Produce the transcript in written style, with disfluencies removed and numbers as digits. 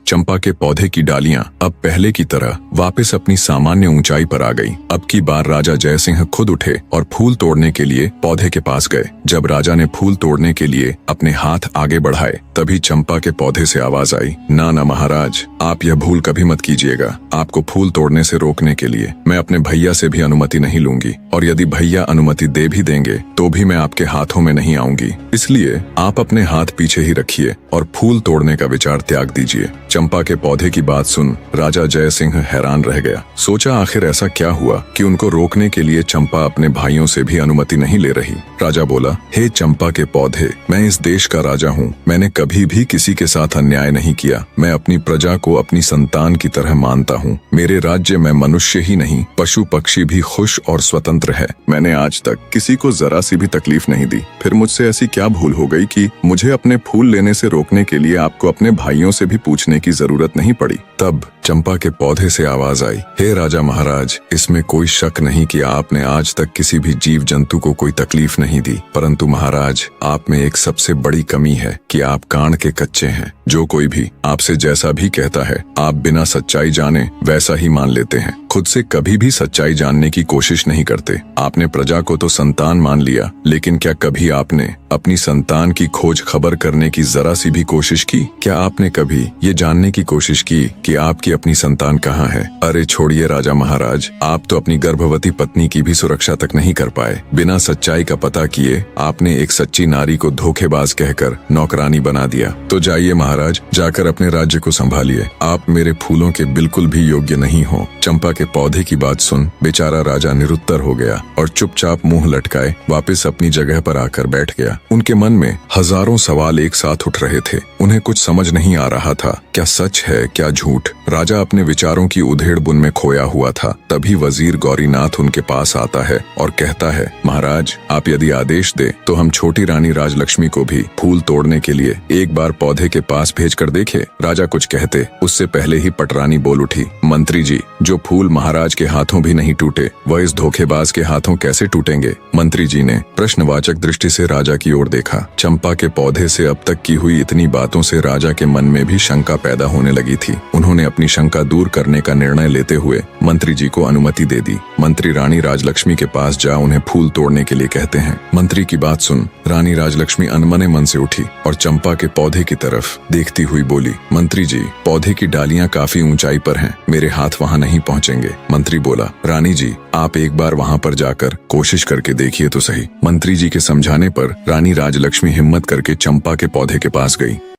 चंपा के पौधे की डालियां अब पहले की तरह वापस अपनी सामान्य ऊंचाई पर आ गईं। अब की बार राजा जयसिंह खुद उठे और फूल तोड़ने के लिए पौधे के पास गए। जब राजा ने फूल तोड़ने के लिए अपने हाथ आगे बढ़ाए, तभी चंपा के पौधे से आवाज आई, ना ना महाराज, आप यह भूल कभी मत कीजिएगा। आपको फूल तोड़ने से रोकने के लिए मैं अपने भैया से भी अनुमति नहीं लूंगी, और यदि भैया अनुमति दे भी देंगे तो भी मैं आपके हाथों में नहीं आऊंगी। इसलिए आप अपने हाथ पीछे ही रखिए और फूल तोड़ने का विचार त्याग दीजिए। चंपा के पौधे की बात सुन राजा जयसिंह हैरान रह गया। सोचा आखिर ऐसा क्या हुआ कि उनको रोकने के लिए चंपा अपने भाइयों से भी अनुमति नहीं ले रही। राजा बोला, हे चंपा के पौधे, मैं इस देश का राजा हूँ। मैंने कभी भी किसी के साथ अन्याय नहीं किया। मैं अपनी प्रजा को अपनी संतान की तरह मानता हूँ। मेरे राज्य में मनुष्य ही नहीं, पशु पक्षी भी खुश और स्वतंत्र है। मैंने आज तक किसी को जरा सी भी तकलीफ नहीं दी। फिर मुझसे ऐसी क्या भूल हो गई कि मुझे अपने फूल लेने से रोकने के लिए आपको अपने भाइयों से भी पूछने की जरूरत नहीं पड़ी। तब चंपा के पौधे से आवाज आई, हे राजा महाराज, इसमें कोई शक नहीं कि आपने आज तक किसी भी जीव जंतु को कोई तकलीफ नहीं दी, परंतु महाराज, आप में एक सबसे बड़ी कमी है कि आप कान के कच्चे हैं। जो कोई भी आपसे जैसा भी कहता है, आप बिना सच्चाई जाने वैसा ही मान लेते हैं। खुद से कभी भी सच्चाई जानने की कोशिश नहीं करते। आपने प्रजा को तो संतान मान लिया, लेकिन क्या कभी आपने अपनी संतान की खोज खबर करने की जरा सी भी कोशिश की? क्या आपने कभी ये जानने की कोशिश की कि आपकी अपनी संतान कहाँ है? अरे छोड़िए राजा महाराज, आप तो अपनी गर्भवती पत्नी की भी सुरक्षा तक नहीं कर पाए। बिना सच्चाई का पता किए आपने एक सच्ची नारी को धोखेबाज कहकर नौकरानी बना दिया। तो जाइए महाराज, जाकर अपने राज्य को संभालिए। आप मेरे फूलों के बिल्कुल भी योग्य नहीं हो। चंपा के पौधे की बात सुन बेचारा राजा निरुत्तर हो गया और चुपचाप मुंह लटकाए वापस अपनी जगह पर आकर बैठ गया। उनके मन में हजारों सवाल एक साथ उठ रहे थे। उन्हें कुछ समझ नहीं आ रहा था, क्या सच है क्या झूठ। राजा अपने विचारों की उधेड़ बुन में खोया हुआ था। तभी वजीर गौरीनाथ उनके पास आता है और कहता है, महाराज, आप यदि आदेश दे तो हम छोटी रानी राजलक्ष्मी को भी फूल तोड़ने के लिए एक बार पौधे के पास भेजकर देखें। राजा कुछ कहते उससे पहले ही पटरानी बोल उठी, मंत्री जी, जो फूल महाराज के हाथों भी नहीं टूटे, वह इस धोखेबाज के हाथों कैसे टूटेंगे? मंत्री जी ने प्रश्नवाचक दृष्टि से राजा की ओर देखा। चंपा के पौधे से अब तक की हुई इतनी बातों से राजा के मन में भी शंका पैदा होने लगी थी। उन्होंने अपनी शंका दूर करने का निर्णय लेते हुए मंत्री जी को अनुमति दे दी। मंत्री रानी राजलक्ष्मी के पास जा उन्हें फूल तोड़ने के लिए कहते हैं। मंत्री की बात सुन रानी राजलक्ष्मी अनमने मन से उठी और चंपा के पौधे की तरफ देखती हुई बोली, मंत्री जी, पौधे की डालियां काफी ऊंचाई पर हैं, मेरे हाथ वहां नहीं पहुंचेंगे। मंत्री बोला, रानी जी, आप एक बार वहां पर जाकर कोशिश करके देखिए तो सही। मंत्री जी के समझाने पर रानी राजलक्ष्मी हिम्मत करके चंपा के पौधे के पास गई।